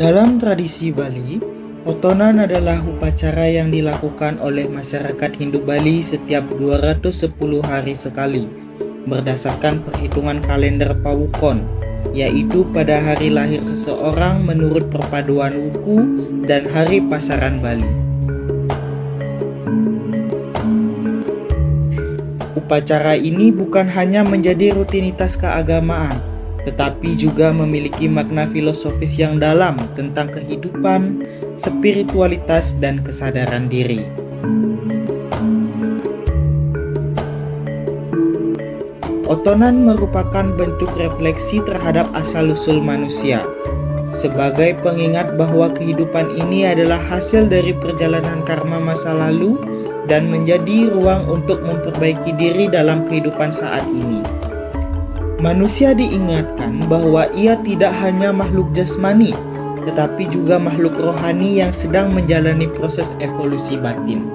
Dalam tradisi Bali, otonan adalah upacara yang dilakukan oleh masyarakat Hindu Bali setiap 210 hari sekali, berdasarkan perhitungan kalender Pawukon, yaitu pada hari lahir seseorang menurut perpaduan wuku dan hari pasaran Bali. Upacara ini bukan hanya menjadi rutinitas keagamaan, tetapi juga memiliki makna filosofis yang dalam tentang kehidupan, spiritualitas, dan kesadaran diri. Otonan merupakan bentuk refleksi terhadap asal-usul manusia, sebagai pengingat bahwa kehidupan ini adalah hasil dari perjalanan karma masa lalu dan menjadi ruang untuk memperbaiki diri dalam kehidupan saat ini. Manusia diingatkan bahwa ia tidak hanya makhluk jasmani, tetapi juga makhluk rohani yang sedang menjalani proses evolusi batin.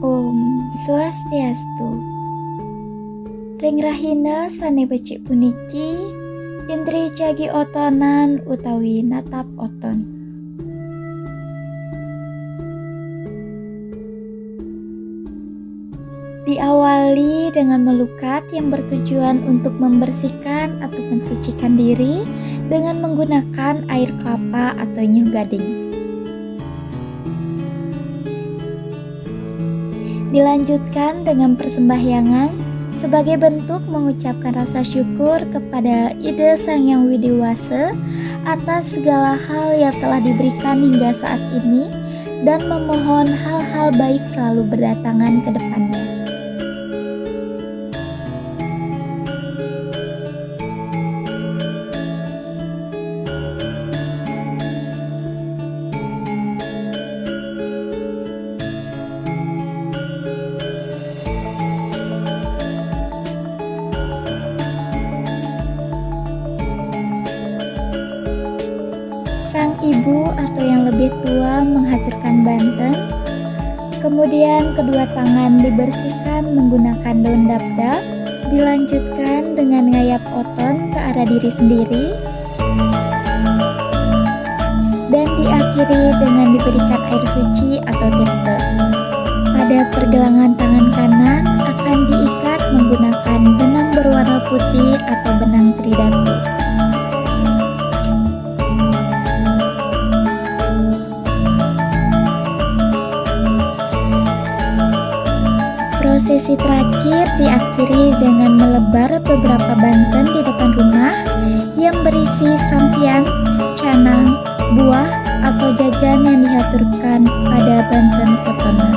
Om Swastiastu. Ring rahina sane becik puniki indri jagi otonan utawi natap oton. Diawali dengan melukat yang bertujuan untuk membersihkan atau mensucikan diri dengan menggunakan air kelapa atau nyuh gading. Dilanjutkan dengan persembahyangan sebagai bentuk mengucapkan rasa syukur kepada Ida Sang Yang Widiwasa atas segala hal yang telah diberikan hingga saat ini dan memohon hal-hal baik selalu berdatangan ke depannya. Sang ibu atau yang lebih tua menghaturkan banten, kemudian kedua tangan dibersihkan menggunakan daun dapdap, dilanjutkan dengan ngayap oton ke arah diri sendiri, dan diakhiri dengan diberikan air suci atau tirta. Pada pergelangan tangan kanan akan diikat menggunakan benang berwarna putih atau benang tridatu. Prosesi terakhir diakhiri dengan melebar beberapa banten di depan rumah yang berisi sampian, canang, buah, atau jajan yang dihaturkan pada banten otonan.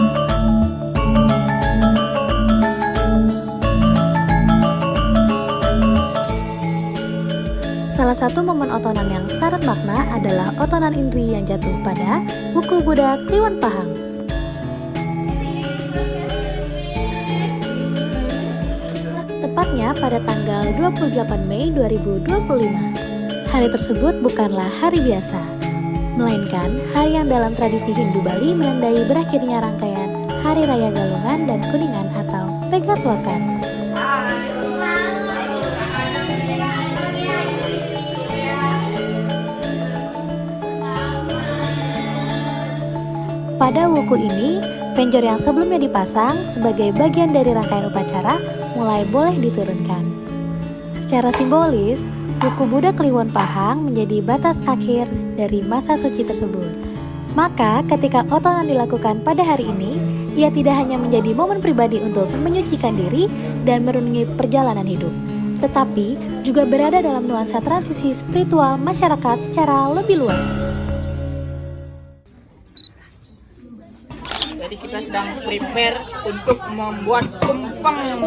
Salah satu momen otonan yang syarat makna adalah otonan indri yang jatuh pada wuku Buddha Kliwon Pahang. Tepatnya pada tanggal 28 Mei 2025. Hari tersebut bukanlah hari biasa, melainkan hari yang dalam tradisi Hindu Bali menandai berakhirnya rangkaian Hari Raya Galungan dan Kuningan atau Pegatwakan. Pada wuku ini, penjor yang sebelumnya dipasang sebagai bagian dari rangkaian upacara mulai boleh diturunkan. Secara simbolis, wuku Buddha Kliwon Pahang menjadi batas akhir dari masa suci tersebut. Maka ketika otonan dilakukan pada hari ini, ia tidak hanya menjadi momen pribadi untuk menyucikan diri dan merenungi perjalanan hidup, tetapi juga berada dalam nuansa transisi spiritual masyarakat secara lebih luas. Jadi kita sedang prepare untuk membuat tumpeng.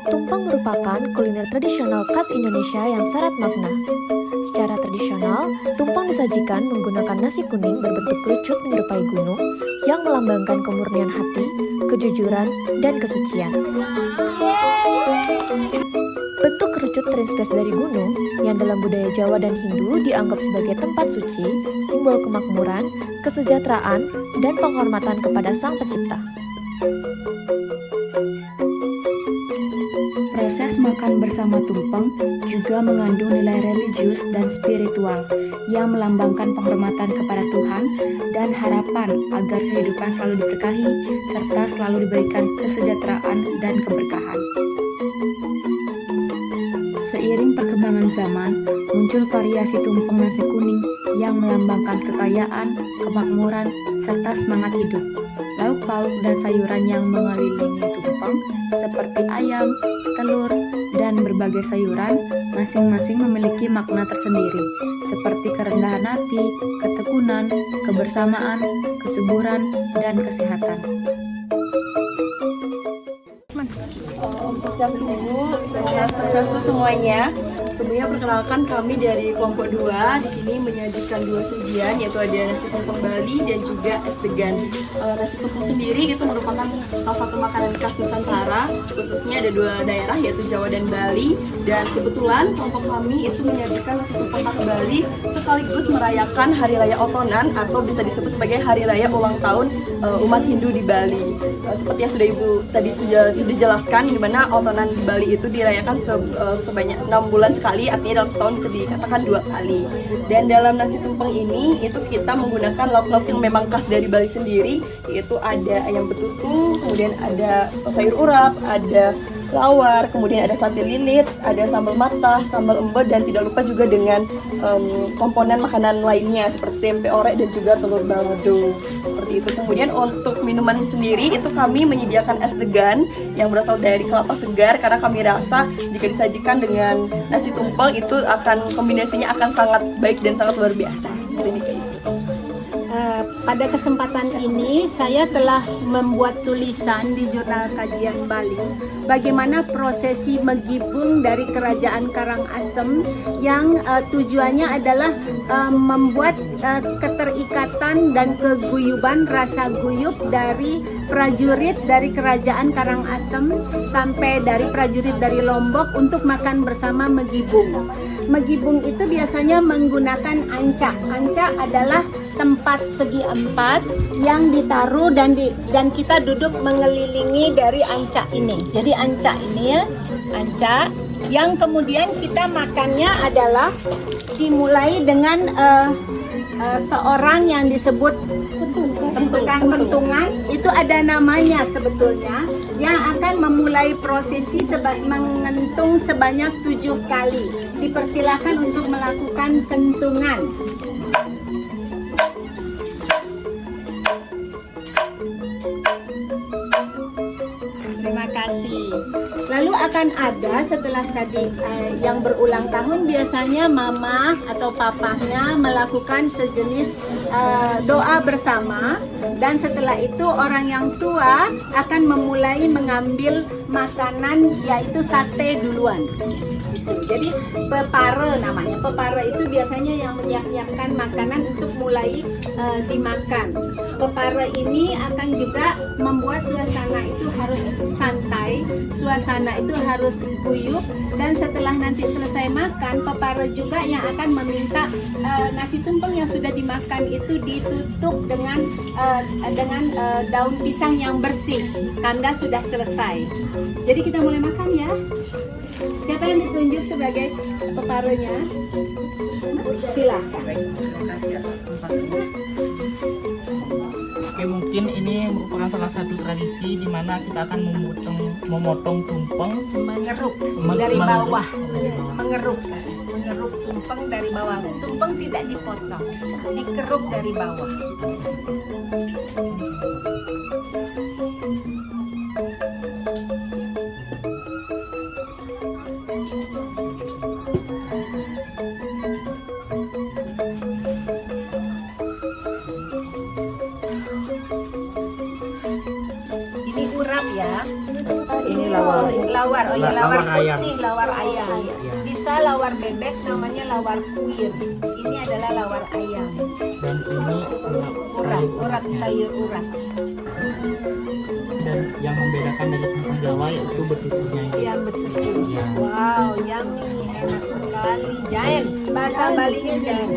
Tumpeng merupakan kuliner tradisional khas Indonesia yang syarat makna. Secara tradisional, tumpeng disajikan menggunakan nasi kuning berbentuk kerucut menyerupai gunung yang melambangkan kemurnian hati, kejujuran, dan kesucian. Bentuk kerucut terinspirasi dari gunung yang dalam budaya Jawa dan Hindu dianggap sebagai tempat suci, simbol kemakmuran, kesejahteraan, dan penghormatan kepada Sang Pencipta. Proses makan bersama tumpeng juga mengandung nilai religius dan spiritual yang melambangkan penghormatan kepada Tuhan dan harapan agar kehidupan selalu diberkahi serta selalu diberikan kesejahteraan dan keberkahan. Seiring perkembangan zaman, muncul variasi tumpeng nasi kuning yang melambangkan kekayaan, kemakmuran, serta semangat hidup. Lauk pauk dan sayuran yang mengelilingi tumpeng seperti ayam, telur, dan berbagai sayuran masing-masing memiliki makna tersendiri seperti kerendahan hati, ketekunan, kebersamaan, kesuburan, dan kesehatan. Om Sosial Ibu, Sosial semuanya. Sebelumnya perkenalkan kami dari kelompok 2 di sini menyajikan 2 sajian, yaitu ada nasi tumpeng Bali dan juga es degan. Nasi tumpeng sendiri itu merupakan salah satu makanan khas Nusantara, khususnya ada 2 daerah yaitu Jawa dan Bali. Dan kebetulan kelompok kami itu menyajikan nasi tumpeng khas Bali sekaligus merayakan Hari Raya Otonan atau bisa disebut sebagai Hari Raya ulang tahun umat Hindu di Bali. Seperti yang sudah Ibu tadi sudah jelaskan, di mana Otonan di Bali itu dirayakan sebanyak 6 bulan sekali, artinya dalam setahun bisa dikatakan 2 kali. Dan dalam nasi tumpeng ini itu kita menggunakan lauk-lauk yang memang khas dari Bali sendiri, yaitu ada ayam betutu, kemudian ada sayur urap, ada lawar, kemudian ada sate lilit, ada sambal matah, sambal embed, dan tidak lupa juga dengan komponen makanan lainnya seperti tempe orek dan juga telur balado. Seperti itu. Kemudian untuk minuman sendiri itu kami menyediakan es degan yang berasal dari kelapa segar, karena kami rasa jika disajikan dengan nasi tumpeng itu akan kombinasinya akan sangat baik dan sangat luar biasa. Seperti ini kayak gitu. Pada kesempatan ini saya telah membuat tulisan di Jurnal Kajian Bali bagaimana prosesi megibung dari Kerajaan Karangasem yang tujuannya adalah membuat keterikatan dan keguyuban, rasa guyub dari prajurit dari Kerajaan Karangasem sampai dari prajurit dari Lombok untuk makan bersama megibung. Megibung itu biasanya menggunakan anca. Anca adalah tempat segi 4 yang ditaruh dan kita duduk mengelilingi dari anca ini. Jadi anca ini ya, anca yang kemudian kita makannya adalah dimulai dengan seorang yang disebut tukang pentungan, itu ada namanya sebetulnya, yang akan memulai prosesi mengentung sebanyak 7 kali. Dipersilakan untuk melakukan kentungan. Terima kasih. Lalu akan ada setelah tadi yang berulang tahun, biasanya mama atau papahnya melakukan sejenis doa bersama, dan setelah itu orang yang tua akan memulai mengambil makanan, yaitu sate duluan. Jadi pepare namanya. Pepare itu biasanya yang menyiapkan makanan untuk mulai dimakan. Pepare ini akan juga membuat suasana itu harus santai, suasana itu harus guyup, dan setelah nanti selesai makan, pepare juga yang akan meminta nasi tumpeng yang sudah dimakan itu ditutup dengan daun pisang yang bersih, tanda sudah selesai. Jadi kita mulai makan ya. Siapa yang ditunjuk sebagai peparenya? Silakan. Oke, mungkin ini merupakan salah satu tradisi di mana kita akan memotong tumpeng, Mengeruk dari bawah. Mengeruk tumpeng dari bawah. Tumpeng tidak dipotong, dikeruk dari bawah. Ini urap ya. Ini lawar. Lawar, oh ya, lawar putih, lawar ayam. Bisa lawar bebek, namanya lawar kuir. Ini adalah lawar ayam. dan ini Urat sayur urat. Dan yang membedakan dari tumpeng Jawa yaitu betutunya ini. Iya betul. Ya. Wow, yummy, enak sekali. Jaen, bahasa Balinya jaen.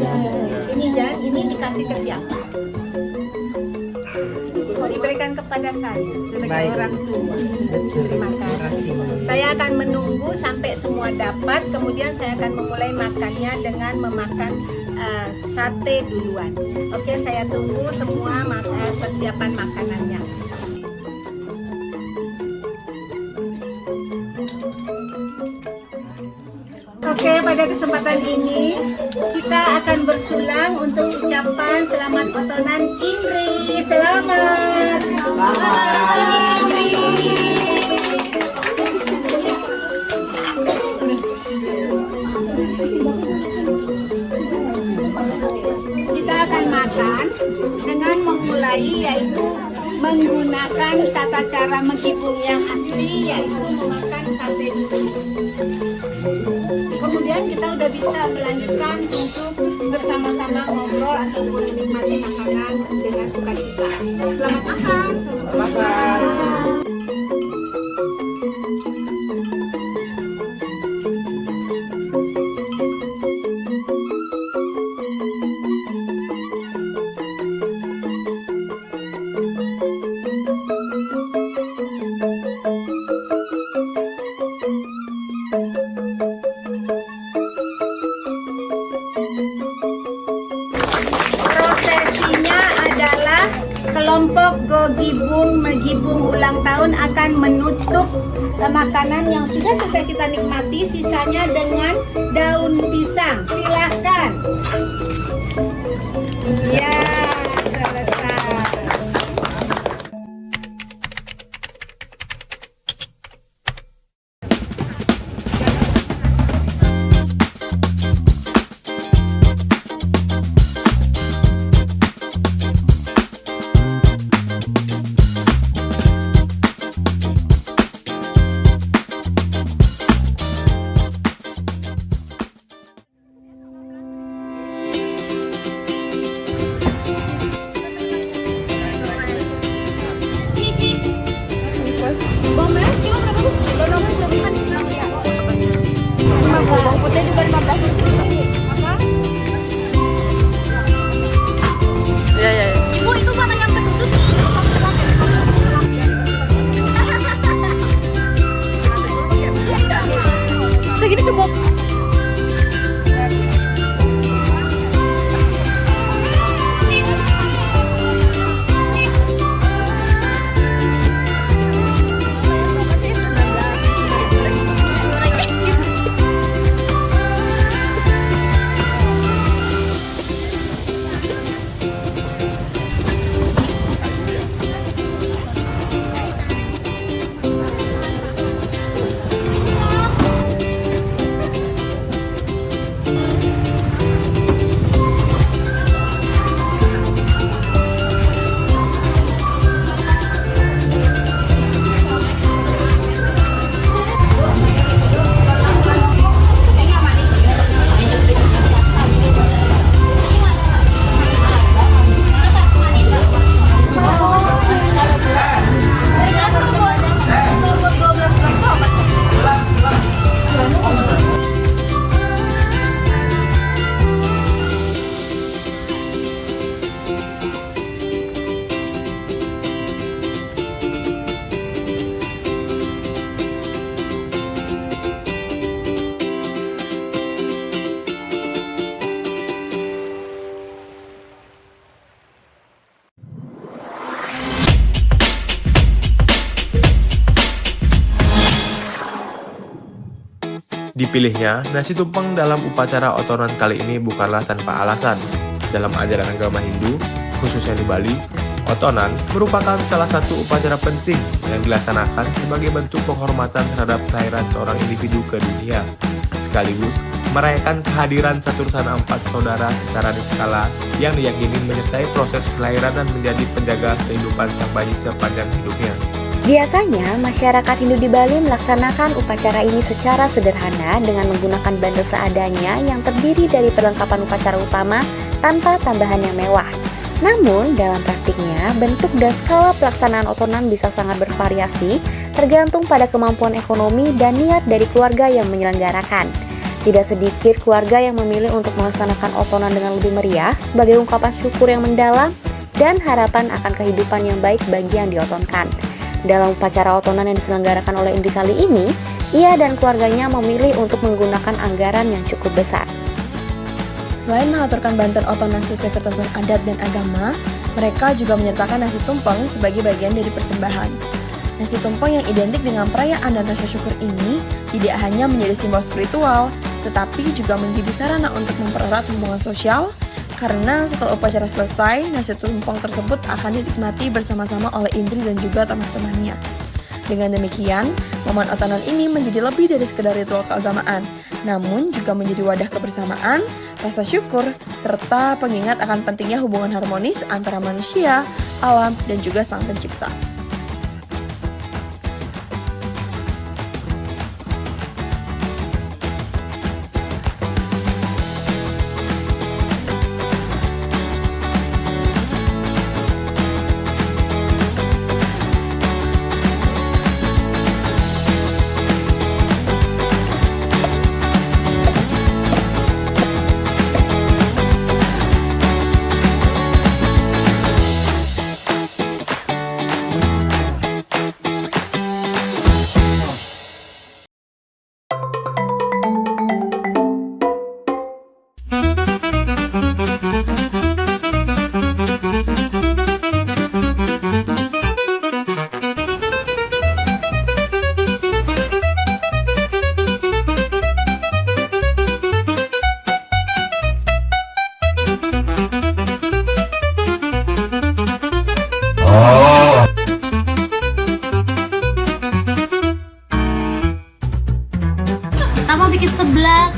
Ini jaen, ini dikasih ke siapa? Diberikan kepada saya sebagai Baik. orang tua. Betul. Terima kasih. Saya akan menunggu sampai semua dapat, kemudian saya akan memulai makannya dengan memakan sate duluan. Oke, saya tunggu semua persiapan makanannya. Oke, pada kesempatan ini kita akan bersulang untuk ucapan selamat otonan Indri. Selamat. Kita akan makan dengan memulai yaitu menggunakan tata cara menghibung yang asli yaitu memakan sate dulu. Kemudian kita udah bisa melanjutkan untuk bersama-sama ngobrol ataupun menikmati makanan dengan sukacita. Selamat makan. Selamat makan. Prosesinya adalah kelompok Gogibung Megibung ulang tahun akan menutup makanan yang sudah selesai kita nikmati, sisanya dengan daun pisang. Silahkan. Ya, selesai. Bawang putih juga 15. Iya, iya. Ibu itu mana yang betul? Segini cukup. Dipilihnya nasi tumpeng dalam upacara otonan kali ini bukanlah tanpa alasan. Dalam ajaran agama Hindu, khususnya di Bali, otonan merupakan salah satu upacara penting yang dilaksanakan sebagai bentuk penghormatan terhadap kelahiran seorang individu ke dunia, sekaligus merayakan kehadiran Satursana empat saudara secara niskala yang diyakini menyertai proses kelahiran dan menjadi penjaga kehidupan sang bayi sepanjang hidupnya. Biasanya, masyarakat Hindu di Bali melaksanakan upacara ini secara sederhana dengan menggunakan bandel seadanya yang terdiri dari perlengkapan upacara utama tanpa tambahan yang mewah. Namun, dalam praktiknya, bentuk dan skala pelaksanaan otonan bisa sangat bervariasi tergantung pada kemampuan ekonomi dan niat dari keluarga yang menyelenggarakan. Tidak sedikit keluarga yang memilih untuk melaksanakan otonan dengan lebih meriah sebagai ungkapan syukur yang mendalam dan harapan akan kehidupan yang baik bagi yang diotonkan. Dalam upacara otonan yang diselenggarakan oleh Indri kali ini, ia dan keluarganya memilih untuk menggunakan anggaran yang cukup besar. Selain mengaturkan bantuan otonan sesuai ketentuan adat dan agama, mereka juga menyertakan nasi tumpeng sebagai bagian dari persembahan. Nasi tumpeng yang identik dengan perayaan dan rasa syukur ini tidak hanya menjadi simbol spiritual, tetapi juga menjadi sarana untuk mempererat hubungan sosial, karena setelah upacara selesai, nasi tumpeng tersebut akan dinikmati bersama-sama oleh Indri dan juga teman-temannya. Dengan demikian, momen otonan ini menjadi lebih dari sekedar ritual keagamaan, namun juga menjadi wadah kebersamaan, rasa syukur, serta pengingat akan pentingnya hubungan harmonis antara manusia, alam, dan juga Sang Pencipta. Kita mau bikin seblak.